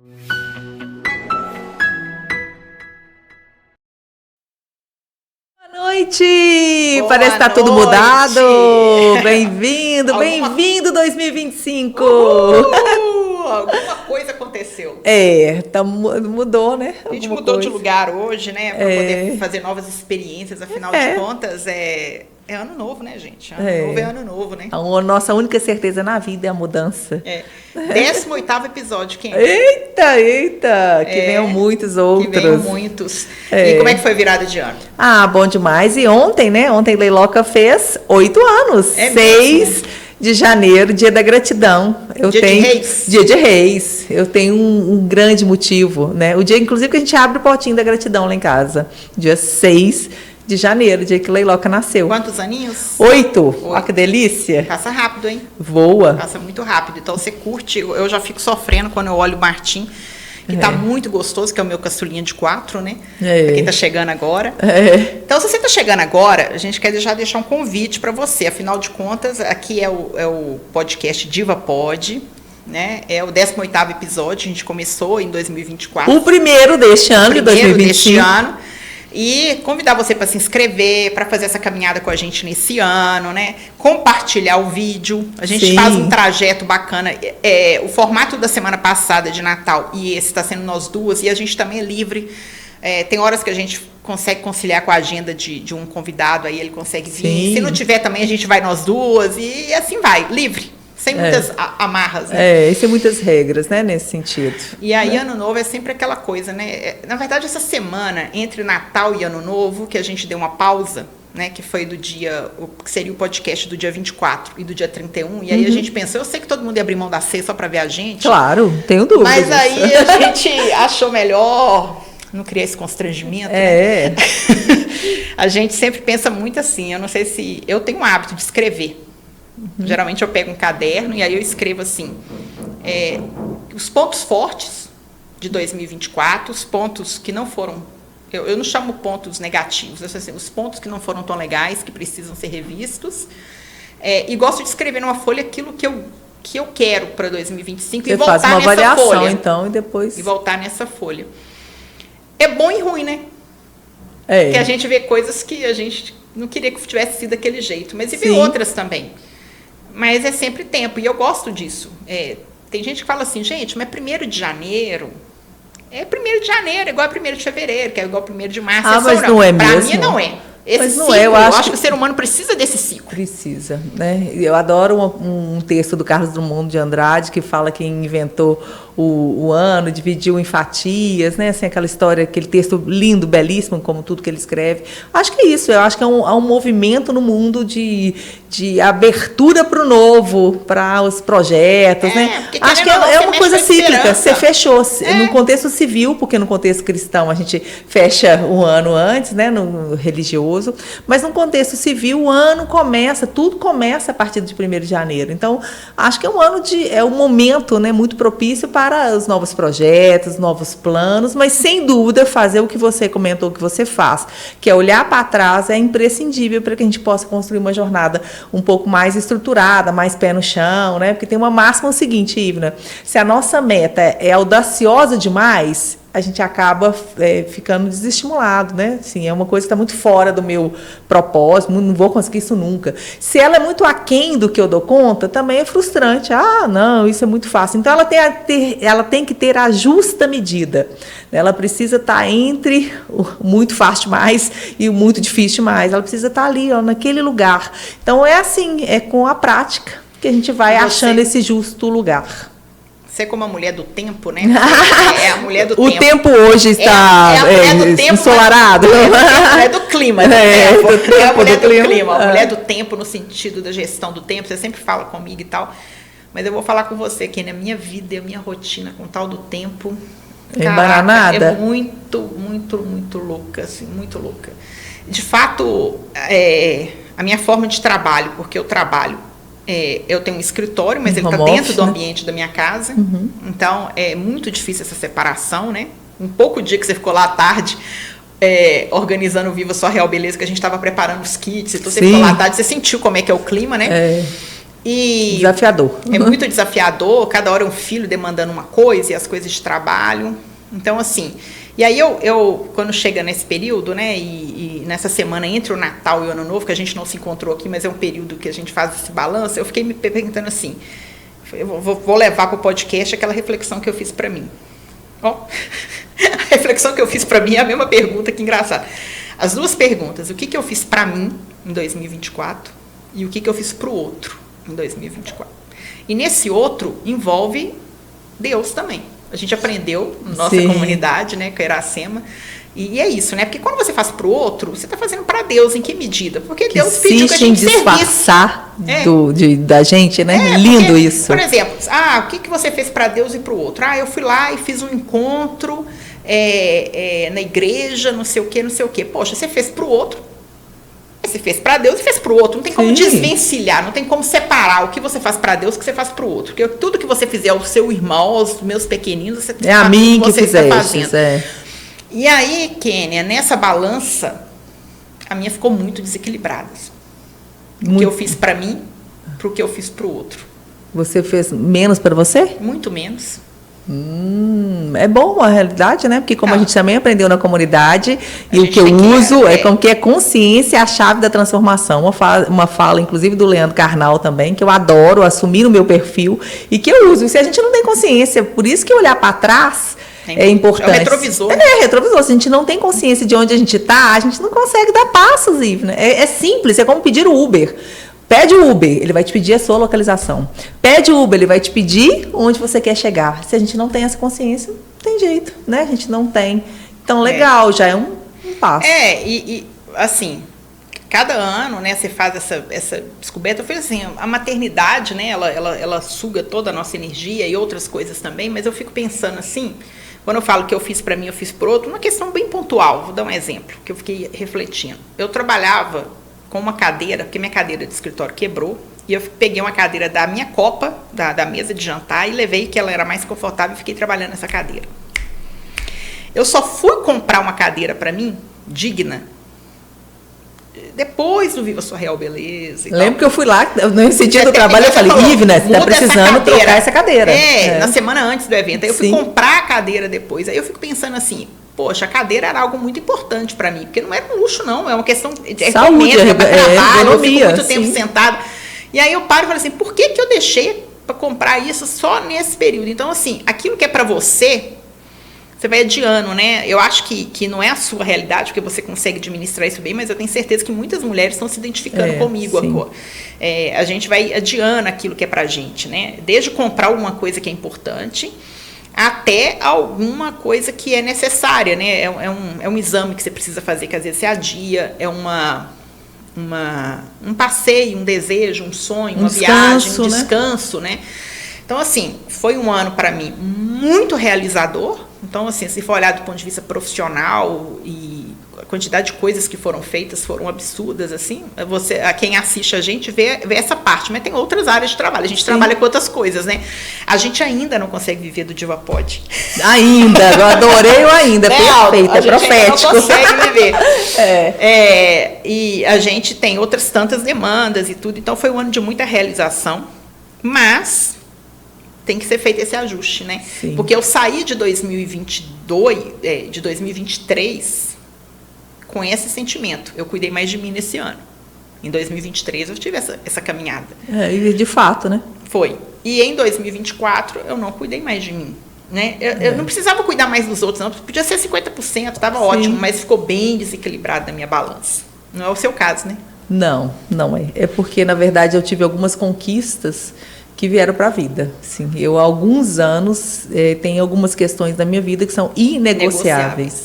Boa noite! Boa Parece que tá tudo noite. mudado. Bem-vindo, bem-vindo 2025. Alguma coisa aconteceu. Mudou, né? A gente Alguma mudou de coisa. lugar hoje, né? Para poder fazer novas experiências. Afinal de contas, é ano novo, né, gente? Ano novo é ano novo, né? A nossa única certeza na vida é a mudança. 18º episódio, quem? Eita! Que venham muitos outros. Que venham muitos. E como é que foi a virada de ano? Ah, bom demais. E ontem, né? Ontem Leiloca fez 8 anos. 6 de janeiro, dia da gratidão. Dia de Reis. Dia de Reis. Eu tenho um grande motivo, né? O dia, inclusive, que a gente abre o potinho da gratidão lá em casa. Dia 6 de janeiro, dia que Leiloca nasceu. Quantos aninhos? 8. Olha que delícia. Passa rápido, hein? Voa. Passa muito rápido. Então você curte. Eu já fico sofrendo quando eu olho o Martim, que tá muito gostoso, que é o meu caçulinha de 4, né? Pra quem tá chegando agora. Então, se você tá chegando agora, a gente quer já deixar um convite para você. Afinal de contas, aqui é o podcast Diva Pod, né? É o 18º episódio, a gente começou em 2024. O primeiro deste ano, de 2025. Deste ano. E convidar você para se inscrever, para fazer essa caminhada com a gente nesse ano, né? Compartilhar o vídeo. A gente faz um trajeto bacana. O formato da semana passada de Natal e esse está sendo nós duas. E a gente também é livre. Tem horas que a gente consegue conciliar com a agenda de um convidado, aí ele consegue vir. Sim. Se não tiver também, a gente vai nós duas. E assim vai, livre. Sem muitas amarras, né? E sem muitas regras, né, nesse sentido. E aí, Ano Novo é sempre aquela coisa, né? Na verdade, essa semana, entre Natal e Ano Novo, que a gente deu uma pausa, né? Que foi do dia, que seria o podcast do dia 24 e do dia 31. E aí a gente pensou, eu sei que todo mundo ia abrir mão da ceia só pra ver a gente. Claro, tenho dúvidas. Mas aí a gente achou melhor não criar esse constrangimento, né? A gente sempre pensa muito assim, eu não sei se... Eu tenho o hábito de escrever. Geralmente eu pego um caderno e aí eu escrevo assim, os pontos fortes de 2024, os pontos que não foram, eu não chamo pontos negativos, assim, os pontos que não foram tão legais, que precisam ser revistos, e gosto de escrever numa folha aquilo que eu quero para 2025 e voltar nessa folha. Você faz uma avaliação, então, e depois... E voltar nessa folha. É bom e ruim, né? Porque a gente vê coisas que a gente não queria que tivesse sido daquele jeito, mas e vê outras também. Mas é sempre tempo, e eu gosto disso. Tem gente que fala assim, gente, mas 1º de janeiro... É 1º de janeiro, igual a 1º de fevereiro, que é igual a 1º de março. Mas não é mesmo? Pra mim, não é. Esse ciclo, eu acho que o ser humano precisa desse ciclo. Precisa, né? Eu adoro um texto do Carlos Drummond de Andrade, que fala que inventou o ano, dividiu em fatias, né? Assim, aquela história, aquele texto lindo, belíssimo, como tudo que ele escreve. Acho que é isso, eu acho que há um movimento no mundo de abertura para o novo, para os projetos, né? Acho que é uma coisa cíclica, você fechou. No contexto civil, porque no contexto cristão a gente fecha um ano antes, né? No religioso, mas no contexto civil o ano começa, tudo começa a partir de 1º de janeiro. Então, acho que é um momento, né, muito propício para os novos projetos, novos planos, mas sem dúvida fazer o que você comentou que você faz, que é olhar para trás, é imprescindível para que a gente possa construir uma jornada um pouco mais estruturada, mais pé no chão, né? Porque tem uma máxima seguinte, Ivna, se a nossa meta é audaciosa demais, a gente acaba ficando desestimulado, né? Assim, é uma coisa que está muito fora do meu propósito, não vou conseguir isso nunca. Se ela é muito aquém do que eu dou conta, também é frustrante. Ah, não, isso é muito fácil. Então, ela tem que ter a justa medida. Ela precisa estar entre o muito fácil demais e o muito difícil demais. Ela precisa estar ali, ó, naquele lugar. Então, é assim, é com a prática que a gente vai achando esse justo lugar. Você como a mulher do tempo, né? É a mulher do tempo. O tempo hoje está ensolarado. É do clima. É a mulher do clima. A mulher do tempo. tempo no sentido da gestão do tempo. Você sempre fala comigo e tal. Mas eu vou falar com você que na minha vida e a minha rotina com tal do tempo... Embananada? É muito, muito, muito louca. Assim, muito louca. De fato, a minha forma de trabalho, porque eu trabalho... eu tenho um escritório, mas ele está dentro do ambiente da minha casa. Então, é muito difícil essa separação, né? Um pouco dia que você ficou lá à tarde, organizando o Viva Sua Real Beleza, que a gente estava preparando os kits, então você ficou lá à tarde, você sentiu como é que é o clima, né? E desafiador. É muito desafiador, cada hora é um filho demandando uma coisa e as coisas de trabalho. Então, assim, e aí eu quando chega nesse período, né, e nessa semana entre o Natal e o Ano Novo, que a gente não se encontrou aqui, mas é um período que a gente faz esse balanço, eu fiquei me perguntando assim, eu vou levar para o podcast aquela reflexão que eu fiz para mim. Ó, a reflexão que eu fiz para mim é a mesma pergunta, que engraçado. As duas perguntas, o que eu fiz para mim em 2024 e o que eu fiz para o outro em 2024. E nesse outro envolve Deus também. A gente aprendeu na nossa comunidade, né, com a Iracema, e é isso, né? Porque quando você faz para o outro, você está fazendo para Deus, em que medida? Porque que Deus pediu que a gente disfarçar da gente, né? Lindo porque, isso. Por exemplo, o que você fez para Deus e para o outro? Eu fui lá e fiz um encontro na igreja, não sei o quê. Poxa, você fez para o outro, você fez para Deus e fez para o outro. Não tem como desvencilhar, não tem como separar o que você faz para Deus e o que você faz para o outro. Porque tudo que você fizer ao seu irmão, aos meus pequeninos, você a mim que você está fazendo. E aí, Kênia, nessa balança, a minha ficou muito desequilibrada. O que eu fiz para mim, para o que eu fiz para o outro. Você fez menos para você? Muito menos. É bom a realidade, né? Porque como a gente também aprendeu na comunidade, e o que eu uso é como que é consciência a chave da transformação. Uma fala, inclusive, do Leandro Carnal também, que eu adoro assumir o meu perfil e que eu uso. E se a gente não tem consciência, por isso que olhar para trás é importante. É o retrovisor. Retrovisor. Se a gente não tem consciência de onde a gente está, a gente não consegue dar passos, Ive, né? É simples, é como pedir o Uber. Pede o Uber, ele vai te pedir a sua localização. Pede o Uber, ele vai te pedir onde você quer chegar. Se a gente não tem essa consciência, não tem jeito, né? A gente não tem. Então, legal, já é um passo. E assim, cada ano, né, você faz essa descoberta. Eu falei assim, a maternidade, né, ela suga toda a nossa energia e outras coisas também, mas eu fico pensando assim, quando eu falo que eu fiz para mim, eu fiz para outro, uma questão bem pontual. Vou dar um exemplo, que eu fiquei refletindo. Eu trabalhava com uma cadeira, porque minha cadeira de escritório quebrou, e eu peguei uma cadeira da minha copa, da mesa de jantar, e levei que ela era mais confortável e fiquei trabalhando nessa cadeira. Eu só fui comprar uma cadeira para mim, digna, depois do Viva Sua Real Beleza. Lembro que eu fui lá, nesse dia do trabalho, eu falei, Ive, né, você está precisando trocar essa cadeira. Na semana antes do evento. Aí eu fui comprar a cadeira depois. Aí eu fico pensando assim, poxa, a cadeira era algo muito importante para mim, porque não era um luxo, não, é uma questão de saúde, trabalho, eu fico muito tempo sentado. E aí eu paro e falo assim, por que eu deixei para comprar isso só nesse período? Então, assim, aquilo que é para você vai adiando, né? Eu acho que não é a sua realidade, porque você consegue administrar isso bem, mas eu tenho certeza que muitas mulheres estão se identificando comigo agora. A gente vai adiando aquilo que é pra gente, né? Desde comprar alguma coisa que é importante até alguma coisa que é necessária, né? É um exame que você precisa fazer, que às vezes você adia, é um passeio, um desejo, um sonho, uma viagem, um descanso, né? Então, assim, foi um ano para mim muito realizador. Então, assim, se for olhar do ponto de vista profissional, e a quantidade de coisas que foram feitas foram absurdas, assim, quem assiste a gente vê essa parte, mas tem outras áreas de trabalho. A gente trabalha com outras coisas, né? A gente ainda não consegue viver do DivaPod. Ainda, eu adorei o ainda, perfeito, é profético. Não consegue viver. E a gente tem outras tantas demandas e tudo, então foi um ano de muita realização, mas tem que ser feito esse ajuste, né? Sim. Porque eu saí de 2023 com esse sentimento. Eu cuidei mais de mim nesse ano. Em 2023 eu tive essa caminhada. E de fato, né? Foi. E em 2024 eu não cuidei mais de mim, né? Eu não precisava cuidar mais dos outros, não. Podia ser 50%, estava ótimo, mas ficou bem desequilibrado na minha balança. Não é o seu caso, né? Não é. É porque, na verdade, eu tive algumas conquistas que vieram para a vida. Sim, eu há alguns anos tenho algumas questões da minha vida que são inegociáveis.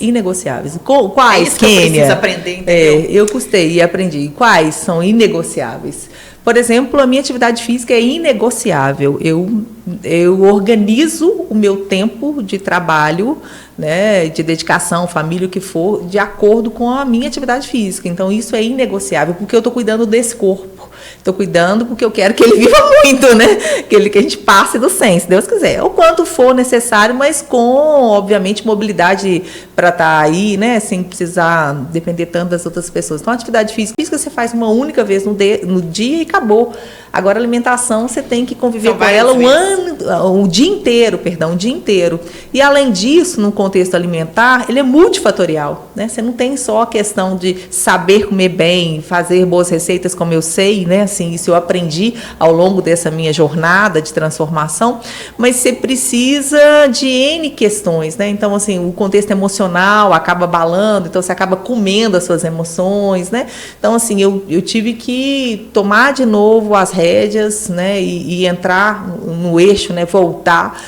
Quais, isso que eu preciso aprender, entendeu? Eu custei e aprendi. Quais são inegociáveis? Por exemplo, a minha atividade física é inegociável. Eu organizo o meu tempo de trabalho né, de dedicação, família, o que for, de acordo com a minha atividade física. Então, isso é inegociável, porque eu estou cuidando desse corpo. Estou cuidando porque eu quero que ele viva muito, né? Que a gente passe do 100, se Deus quiser. O quanto for necessário, mas com, obviamente, mobilidade para estar aí, né? Sem precisar depender tanto das outras pessoas. Então, a atividade física você faz uma única vez no dia e acabou. Agora, a alimentação, você tem que conviver com ela o dia inteiro. E, além disso, no contexto alimentar, ele é multifatorial, né? Você não tem só a questão de saber comer bem, fazer boas receitas como eu sei, né? Assim, isso eu aprendi ao longo dessa minha jornada de transformação, mas você precisa de N questões, né? Então, assim, o contexto emocional acaba abalando, então você acaba comendo as suas emoções, né? Então, assim, eu tive que tomar de novo as rédeas, né? E entrar no eixo, né? Voltar,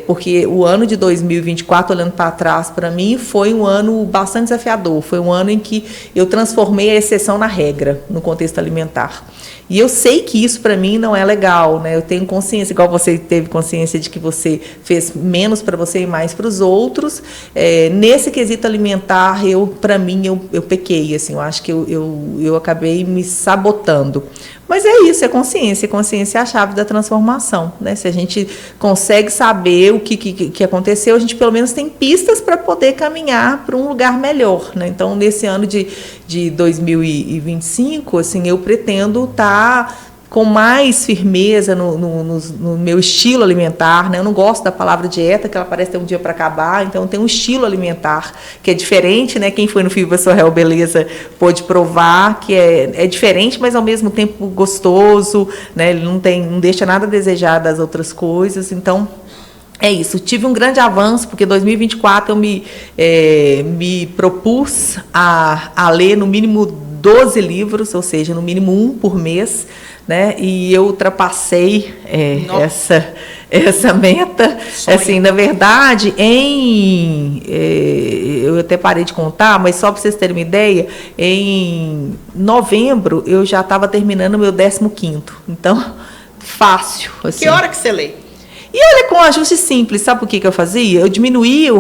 porque o ano de 2024, olhando para trás, para mim, foi um ano bastante desafiador, foi um ano em que eu transformei a exceção na regra, no contexto alimentar. E eu sei que isso para mim não é legal, né? Eu tenho consciência, igual você teve consciência de que você fez menos para você e mais para os outros. Nesse quesito alimentar, para mim, eu pequei, assim, eu acho que eu acabei me sabotando. Mas é isso, é consciência. Consciência é a chave da transformação, né? Se a gente consegue saber o que aconteceu, a gente pelo menos tem pistas para poder caminhar para um lugar melhor, né? Então, nesse ano de 2025, assim, eu pretendo estar com mais firmeza no meu estilo alimentar, né? Eu não gosto da palavra dieta, que ela parece ter um dia para acabar, então tem um estilo alimentar que é diferente, né? Quem foi no Viva Sua Real Beleza pôde provar que é diferente, mas ao mesmo tempo gostoso, né? Ele não deixa nada a desejar das outras coisas, então é isso. Tive um grande avanço, porque em 2024 eu me propus a ler no mínimo 12 livros, ou seja, no mínimo um por mês, né? E eu ultrapassei essa meta. Assim, na verdade, eu até parei de contar, mas só para vocês terem uma ideia, em novembro eu já estava terminando o meu 15º. Então, fácil. Assim. Que hora que você lê? E olha, com ajuste simples, sabe o que eu fazia? Eu diminuía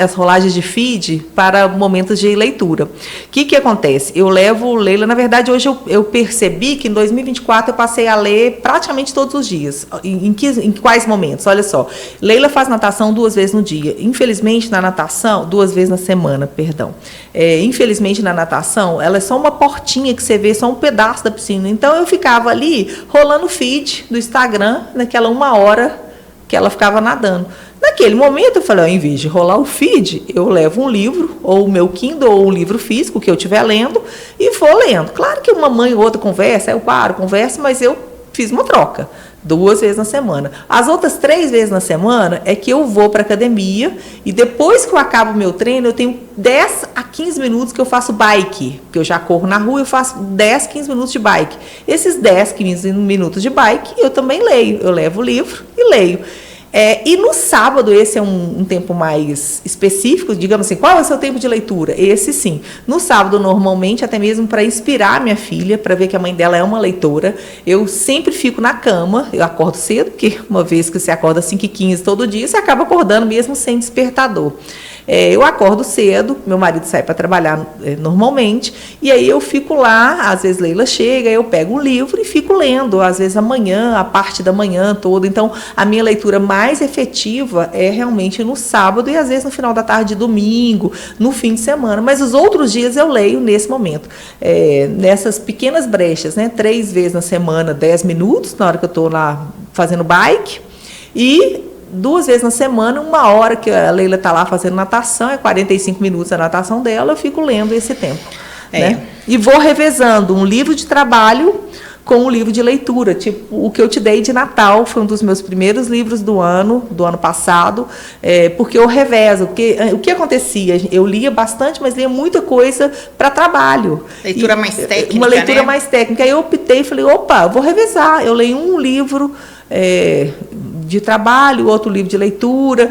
as rolagens de feed para momentos de leitura. O que acontece? Eu levo Leila, na verdade, hoje eu percebi que em 2024 eu passei a ler praticamente todos os dias. Em quais momentos? Olha só, Leila faz natação 2 vezes no dia. Infelizmente, na natação, 2 vezes na semana, perdão. Infelizmente, na natação, ela é só uma portinha que você vê, só um pedaço da piscina. Então, eu ficava ali rolando o feed do Instagram, naquela 1 hora que ela ficava nadando. Naquele momento, eu falei, ao invés de rolar o feed, eu levo um livro, ou o meu Kindle, ou um livro físico que eu estiver lendo, e vou lendo. Claro que uma mãe ou outra conversa, eu paro, converso, mas eu fiz uma troca. 2 vezes na semana. As outras 3 vezes na semana é que eu vou para a academia, e depois que eu acabo o meu treino, eu tenho 10 a 15 minutos que eu faço bike, porque eu já corro na rua, eu faço 10, 15 minutos de bike. Esses 10, 15 minutos de bike, eu também leio. Eu levo o livro e leio. E no sábado, esse é um tempo mais específico, digamos assim, qual é o seu tempo de leitura? Esse sim. No sábado, normalmente, até mesmo para inspirar minha filha, para ver que a mãe dela é uma leitora, eu sempre fico na cama, eu acordo cedo, porque uma vez que você acorda às 5h15 todo dia, você acaba acordando mesmo sem despertador. Eu acordo cedo, meu marido sai para trabalhar normalmente, e aí eu fico lá, às vezes Leila chega, eu pego um livro e fico lendo, às vezes amanhã, a parte da manhã toda. Então, a minha leitura mais efetiva é realmente no sábado e às vezes no final da tarde de domingo, no fim de semana. Mas os outros dias eu leio nesse momento, nessas pequenas brechas, né? 3 vezes na semana, 10 minutos, na hora que eu estou lá fazendo bike, e 2 vezes na semana, 1 hora que a Leila está lá fazendo natação, 45 minutos a natação dela, eu fico lendo esse tempo. Né? E vou revezando um livro de trabalho com um livro de leitura. Tipo, o que eu te dei de Natal foi um dos meus primeiros livros do ano passado, porque eu revezo. Porque, o que acontecia? Eu lia bastante, mas lia muita coisa para trabalho. Leitura mais técnica, uma leitura mais técnica. Aí eu optei e falei, opa, eu vou revezar. Eu leio um livro de trabalho, outro livro de leitura.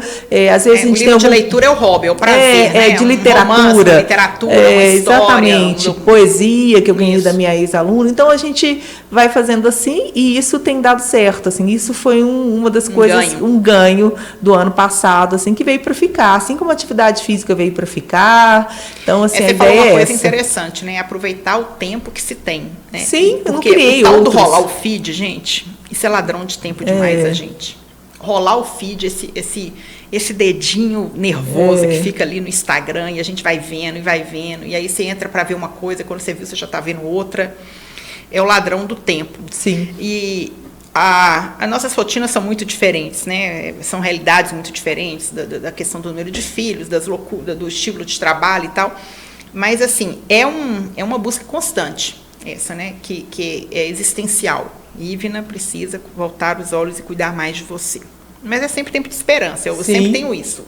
Às vezes a gente o livro de leitura é o hobby, é o prazer, né? De literatura. Romance, literatura, uma história. Exatamente. Poesia, que eu ganhei da minha ex-aluna. Então, a gente vai fazendo assim e isso tem dado certo. Assim, isso foi uma das coisas, um ganho do ano passado, assim, que veio para ficar. Assim como a atividade física veio para ficar. Então, assim, a ideia falou uma coisa interessante, né? Aproveitar o tempo que se tem. Né? Sim, porque eu não criei o tal outros. do rolar o feed, gente, isso é ladrão de tempo demais, a gente. Rolar o feed, esse dedinho nervoso que fica ali no Instagram e a gente vai vendo e aí você entra para ver uma coisa, quando você viu, você já está vendo outra. É o ladrão do tempo. Sim. E as nossas rotinas são muito diferentes, né? São realidades muito diferentes da questão do número de filhos, das loucuras, do estilo de trabalho e tal. Mas, assim, é uma busca constante, essa, né? Que é existencial. Ivna precisa voltar os olhos e cuidar mais de você. Mas é sempre tempo de esperança, eu sempre tenho isso.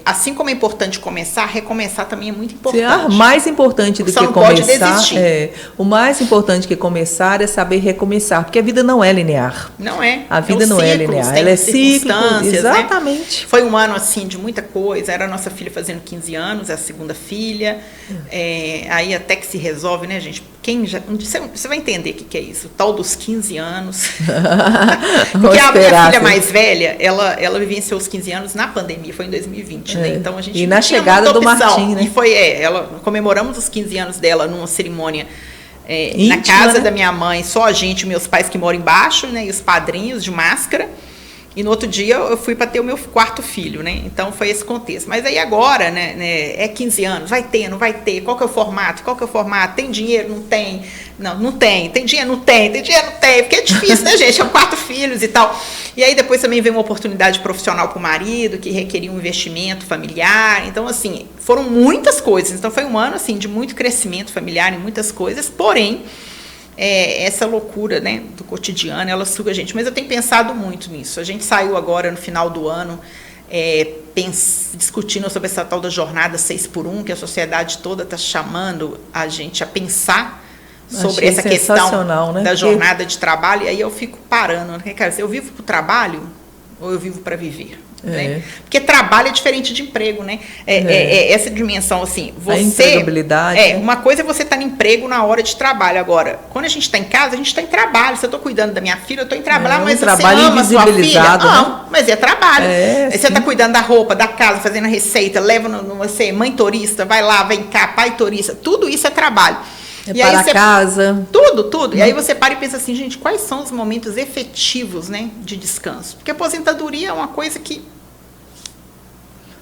Assim como é importante começar, recomeçar também é muito importante. Mais importante do que começar. Pode desistir. O mais importante que começar é saber recomeçar, porque a vida não é linear. Não é. A vida não é linear. Ela é cíclica. Exatamente. Né? Foi um ano assim de muita coisa. Era a nossa filha fazendo 15 anos, a segunda filha. Aí até que se resolve, né, gente? Você vai entender o que é isso, o tal dos 15 anos. Porque a minha filha mais velha, ela vivenciou os 15 anos na pandemia, foi em 2020, né? Então a gente e na chegada do Martim, né? E foi, comemoramos os 15 anos dela numa cerimônia íntima, na casa, né? da minha mãe, só a gente, meus pais que moram embaixo, né? E os padrinhos de máscara. E no outro dia eu fui para ter o meu quarto filho, né? Então foi esse contexto. Mas aí agora, né, é 15 anos, vai ter, não vai ter? Qual que é o formato? Tem dinheiro? Não tem? Não tem. Tem dinheiro? Não tem. Tem dinheiro? Não tem. Porque é difícil, né, gente? É 4 filhos e tal. E aí depois também veio uma oportunidade profissional para o marido, que requeria um investimento familiar. Então, assim, foram muitas coisas. Então foi um ano, assim, de muito crescimento familiar em muitas coisas. Porém, essa loucura, né, do cotidiano, ela suga a gente. Mas eu tenho pensado muito nisso. A gente saiu agora no final do ano discutindo sobre essa tal da jornada 6x1, que a sociedade toda está chamando a gente a pensar sobre essa questão, né, da jornada de trabalho. E aí eu fico parando, né? Cara, eu vivo para o trabalho ou eu vivo para viver? Né? Porque trabalho é diferente de emprego, né? Essa dimensão, assim, a empregabilidade. Uma coisa é você estar no emprego na hora de trabalho. Agora, quando a gente está em casa, a gente está em trabalho. Se eu estou cuidando da minha filha, eu estou em trabalho, mas trabalho você ama a sua filha? Não, né? mas é trabalho. Você está cuidando da roupa, da casa, fazendo a receita, leva você, mãe turista, vai lá, vem cá, pai turista. Tudo isso é trabalho. E para aí casa. Tudo. E aí você para e pensa assim, gente, quais são os momentos efetivos, né, de descanso? Porque a aposentadoria é uma coisa que...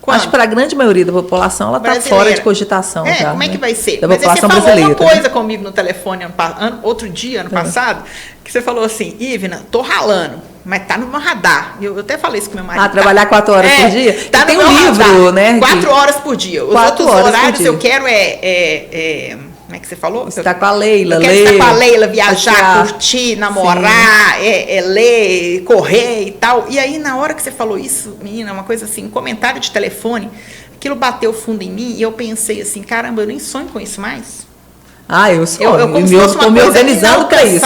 Acho que para a grande maioria da população ela está fora de cogitação. Já, como é que vai ser? Da Mas população aí você falou brasileira, uma coisa comigo no telefone outro dia, ano passado, que você falou assim, Ivna, tô ralando, mas tá no meu radar. Eu até falei isso com meu marido. Trabalhar 4 horas por dia? Tá tem um livro, radar, né? 4 horas por dia. Os outros horários eu quero como é que você falou? Você está com a Leila. Eu quero estar com a Leila, viajar, curtir, namorar, ler, correr e tal. E aí, na hora que você falou isso, menina, uma coisa assim, um comentário de telefone, aquilo bateu fundo em mim e eu pensei assim, caramba, eu nem sonho com isso mais. Eu sonho. Eu estou me organizando para isso.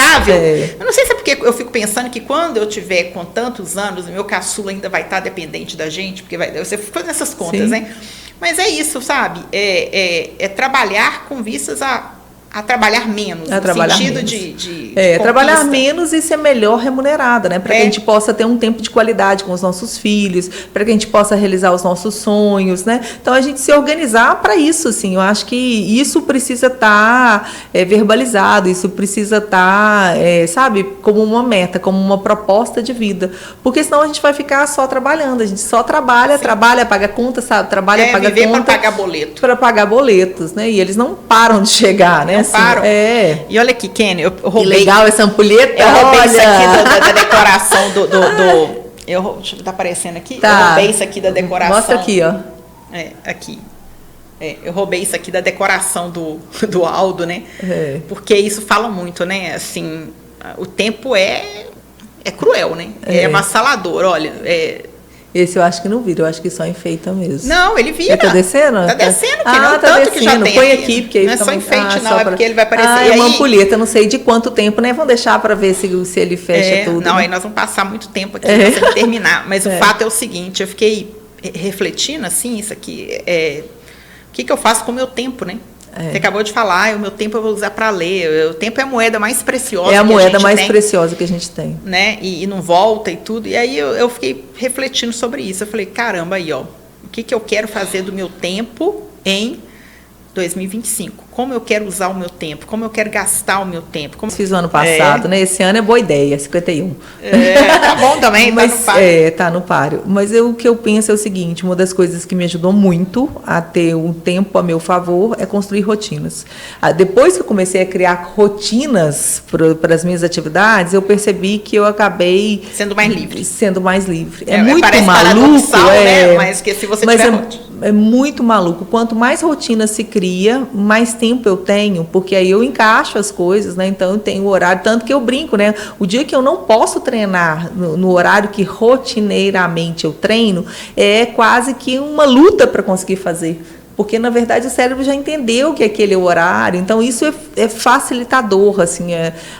Eu não sei se é porque eu fico pensando que quando eu tiver com tantos anos, o meu caçula ainda vai estar dependente da gente, porque você fica fazendo essas contas, né? Mas é isso, sabe? É trabalhar com vistas a trabalhar menos, no sentido de trabalhar menos e ser melhor remunerada, né? Para que a gente possa ter um tempo de qualidade com os nossos filhos, para que a gente possa realizar os nossos sonhos, né? Então, a gente se organizar para isso, assim. Eu acho que isso precisa estar verbalizado, isso precisa estar, sabe, como uma meta, como uma proposta de vida. Porque senão a gente vai ficar só trabalhando. A gente só trabalha, paga conta, sabe? Trabalha, paga viver conta. Para pagar boleto. Para pagar boletos, né? E eles não param de chegar, né? Param. E olha aqui, Kenny, eu roubei. Que legal essa ampulheta. Eu roubei isso aqui da decoração deixa eu tá aparecendo aqui. Tá. Eu roubei isso aqui da decoração. Mostra aqui, ó. Aqui. Eu roubei isso aqui da decoração do Aldo, né? Porque isso fala muito, né? Assim, o tempo é cruel, né? É avassalador. Olha, Esse eu acho que não vira, eu acho que só enfeita mesmo. Não, ele vira. Ele tá descendo? Tá descendo, porque tá tanto que já descendo. tem Põe aqui, porque aí não é só enfeite, não, é porque ele vai aparecer. Ah, é uma ampulheta, não sei de quanto tempo, né? Vamos deixar para ver se ele fecha tudo. Não, né? aí nós vamos passar muito tempo aqui pra você terminar. Mas o fato é o seguinte, eu fiquei refletindo, assim, isso aqui, o que eu faço com o meu tempo, né? Você acabou de falar, o meu tempo eu vou usar para ler. O tempo é a moeda mais preciosa que a gente tem. É a moeda mais preciosa que a gente tem. Né? E não volta e tudo. E aí eu fiquei refletindo sobre isso. Eu falei, caramba, aí, ó, o que eu quero fazer do meu tempo em 2025? Como eu quero usar o meu tempo? Como eu quero gastar o meu tempo? Fiz o ano passado, né? Esse ano é boa ideia, 51. Tá bom também, mas, tá no páreo. Tá no páreo. Mas o que eu penso é o seguinte, uma das coisas que me ajudou muito a ter um tempo a meu favor é construir rotinas. Depois que eu comecei a criar rotinas para as minhas atividades, eu percebi que eu acabei... Sendo mais livre. Sendo mais livre. É muito maluco. Né? Mas que se você tiver rotina. É muito maluco. Quanto mais rotina se cria, mais tempo eu tenho, porque aí eu encaixo as coisas, né? Então eu tenho o horário, tanto que eu brinco, né? O dia que eu não posso treinar no horário que rotineiramente eu treino, é quase que uma luta para conseguir fazer. Porque, na verdade, o cérebro já entendeu que aquele é o horário. Então, isso é facilitador. Assim,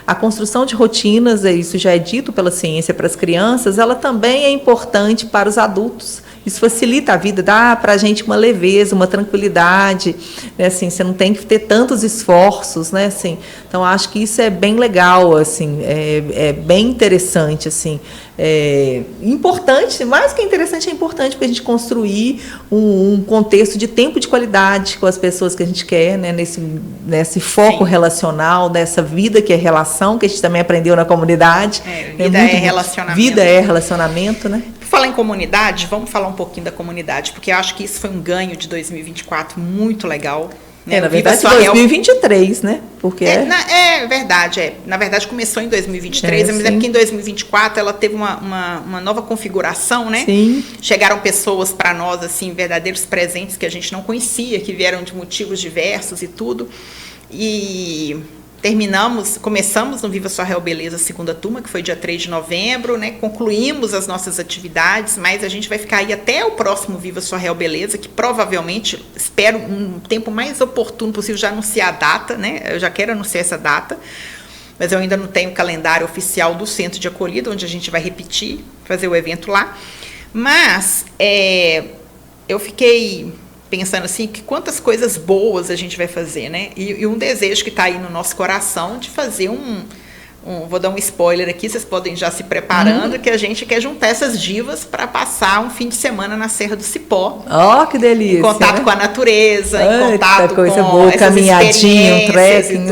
a construção de rotinas, isso já é dito pela ciência para as crianças, ela também é importante para os adultos. Isso facilita a vida, dá para a gente uma leveza, uma tranquilidade, né? Assim, você não tem que ter tantos esforços, né? Assim, então, acho que isso é bem legal, assim, é bem interessante, assim, importante, mais que interessante, é importante para a gente construir um contexto de tempo de qualidade com as pessoas que a gente quer, né? Nesse foco relacional, dessa vida que é relação, que a gente também aprendeu na comunidade. Vida é relacionamento. Vida é relacionamento, né? Falar em comunidade, vamos falar um pouquinho da comunidade, porque eu acho que isso foi um ganho de 2024 muito legal. Né? Na verdade, 2023, né? Porque verdade. Na verdade, começou em 2023, mas é porque em 2024 ela teve uma nova configuração, né? Sim. Chegaram pessoas para nós, assim, verdadeiros presentes que a gente não conhecia, que vieram de motivos diversos e tudo. E começamos no Viva Sua Real Beleza, segunda turma, que foi dia 3 de novembro, né? Concluímos as nossas atividades, mas a gente vai ficar aí até o próximo Viva Sua Real Beleza, que provavelmente, espero um tempo mais oportuno possível já anunciar a data, né? Eu já quero anunciar essa data, mas eu ainda não tenho o calendário oficial do Centro de Acolhida, onde a gente vai repetir, fazer o evento lá. Mas eu fiquei pensando assim, que quantas coisas boas a gente vai fazer, né? E um desejo que está aí no nosso coração de fazer vou dar um spoiler aqui, vocês podem já se preparando, que a gente quer juntar essas divas para passar um fim de semana na Serra do Cipó. Ó, que delícia! Em contato com a natureza, em contato coisa com boa, essas caminhadinha, um trekking,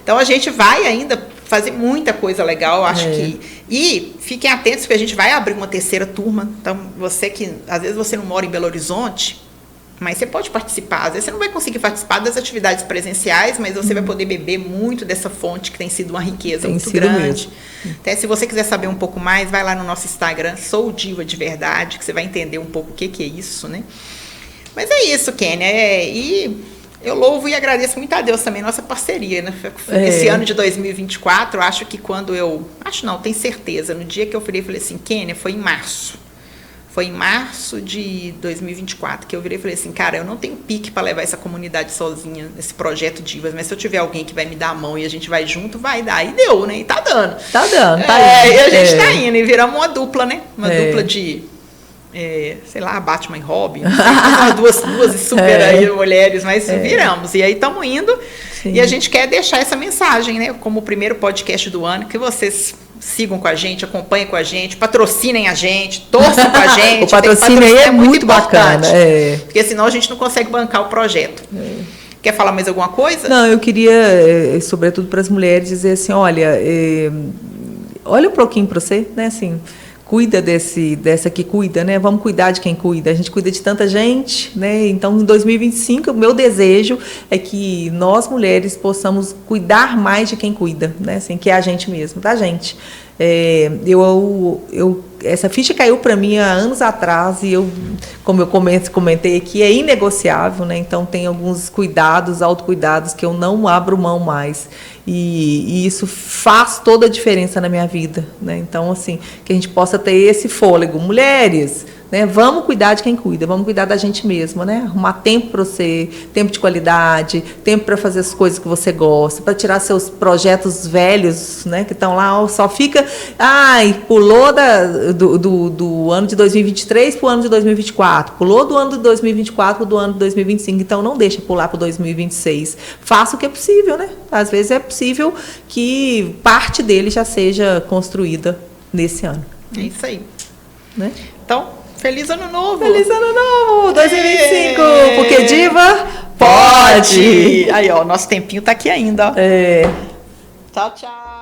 Então a gente vai ainda fazer muita coisa legal, acho que... E fiquem atentos, porque a gente vai abrir uma terceira turma. Então, você que, às vezes, você não mora em Belo Horizonte, mas você pode participar. Às vezes você não vai conseguir participar das atividades presenciais, mas você vai poder beber muito dessa fonte que tem sido uma riqueza muito grande. Até se você quiser saber um pouco mais, vai lá no nosso Instagram, Sou Diva de Verdade, que você vai entender um pouco o que é isso, né? Mas é isso, Kênia. E eu louvo e agradeço muito a Deus também nossa parceria, né? Esse ano de 2024, acho que tenho certeza. No dia que eu falei assim, Kênia, foi em março. Foi em março de 2024 que eu virei e falei assim, cara, eu não tenho pique para levar essa comunidade sozinha, nesse projeto Divas, mas se eu tiver alguém que vai me dar a mão e a gente vai junto, vai dar. E deu, né? E tá dando. Tá dando, tá indo. E a gente tá indo, e viramos uma dupla, né? Uma dupla de, sei lá, Batman e Robin, duas super aí, mulheres, mas viramos. E aí estamos indo. Sim. E a gente quer deixar essa mensagem, né? Como o primeiro podcast do ano, que vocês sigam com a gente, acompanhem com a gente, patrocinem a gente, torçam com a gente. O patrocínio aí é muito bacana. Porque senão a gente não consegue bancar o projeto. Quer falar mais alguma coisa? Não, eu queria, sobretudo para as mulheres, dizer assim, olha um pouquinho para você, né, assim, cuida dessa que cuida, né? Vamos cuidar de quem cuida. A gente cuida de tanta gente, né? Então, em 2025, o meu desejo é que nós, mulheres, possamos cuidar mais de quem cuida, né? Assim, que é a gente mesmo, da gente. Essa ficha caiu para mim há anos atrás e como eu comentei aqui, é inegociável, né? Então tem alguns autocuidados que eu não abro mão mais e isso faz toda a diferença na minha vida, né? Então assim, que a gente possa ter esse fôlego, mulheres, né? Vamos cuidar de quem cuida, vamos cuidar da gente mesmo, né? Arrumar tempo para você, tempo de qualidade, tempo para fazer as coisas que você gosta, para tirar seus projetos velhos, né? Que estão lá, ó, só fica, pulou do ano de 2023 para o ano de 2024, pulou do ano de 2024 para o ano de 2025, então não deixa pular para 2026. Faça o que é possível, né? Às vezes é possível que parte dele já seja construída nesse ano. É isso aí. Né? Então, feliz ano novo! Feliz ano novo! 2025! Porque diva pode! Aí, ó, nosso tempinho tá aqui ainda, ó. É. Tchau, tchau!